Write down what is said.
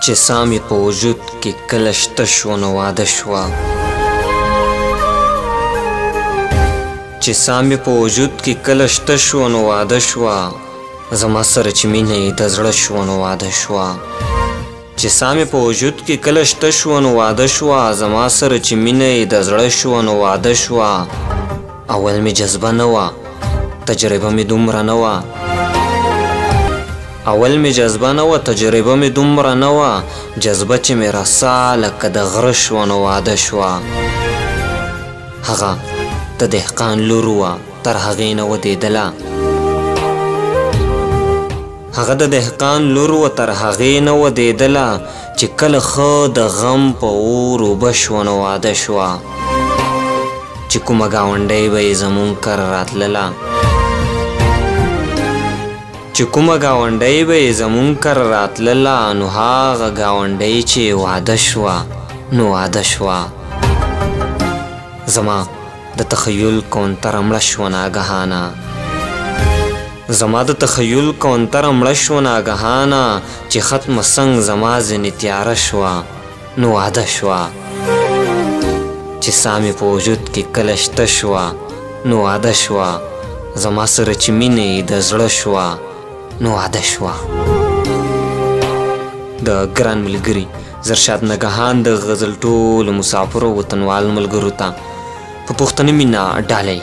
چې ساه مې په وجود کې کله شته شوه نو واده شوه چې ساه مې په وجود کې کله شته شوه نو واده شوه زما سره چې مینه یې د زړه شوه نو واده شوه چې ساه مې په وجود کې کله شته شوه نو واده شوه زما سره چې مینه یې د زړه شوه نو واده شوه اول مې جذبه نه وه تجربه مې دومره نه وه اول مې جذبه نه وه تجربه مې دومره نه وه جذبه چې مې رسا لکه د غره شوه نو واده شوه هغه د دهقان لور وه تر هغې نه ودېدله هغه د دهقان لور وه تر هغې نه ودېدله چې کله ښه د غم په اور اوبه شوه نو واده شوه چې کومه ګاونډۍ به یې زمونږ کره راتلله چې کومه ګاونډۍ به یې زمونږ کره راتلله نو هغه ګاونډۍ چې واده شوه نو واده شوه زما د تخیل کونتره مړه شوه ناګهانه زما د تخیل کونتره مړه شوه ناګهانه چې ختمه څنګ زما ځینې تیاره شوه نو واده شوه چې ساه مې په وجود کې کله شته شوه نو واده شوه زما سره چې مینه یې د زړه شوه نو واده شوه د ګران ملګري زرشاد نګهان د غزل ټولو مسافرو وطنوال ملګرو ته په پښتني مینه ډالۍ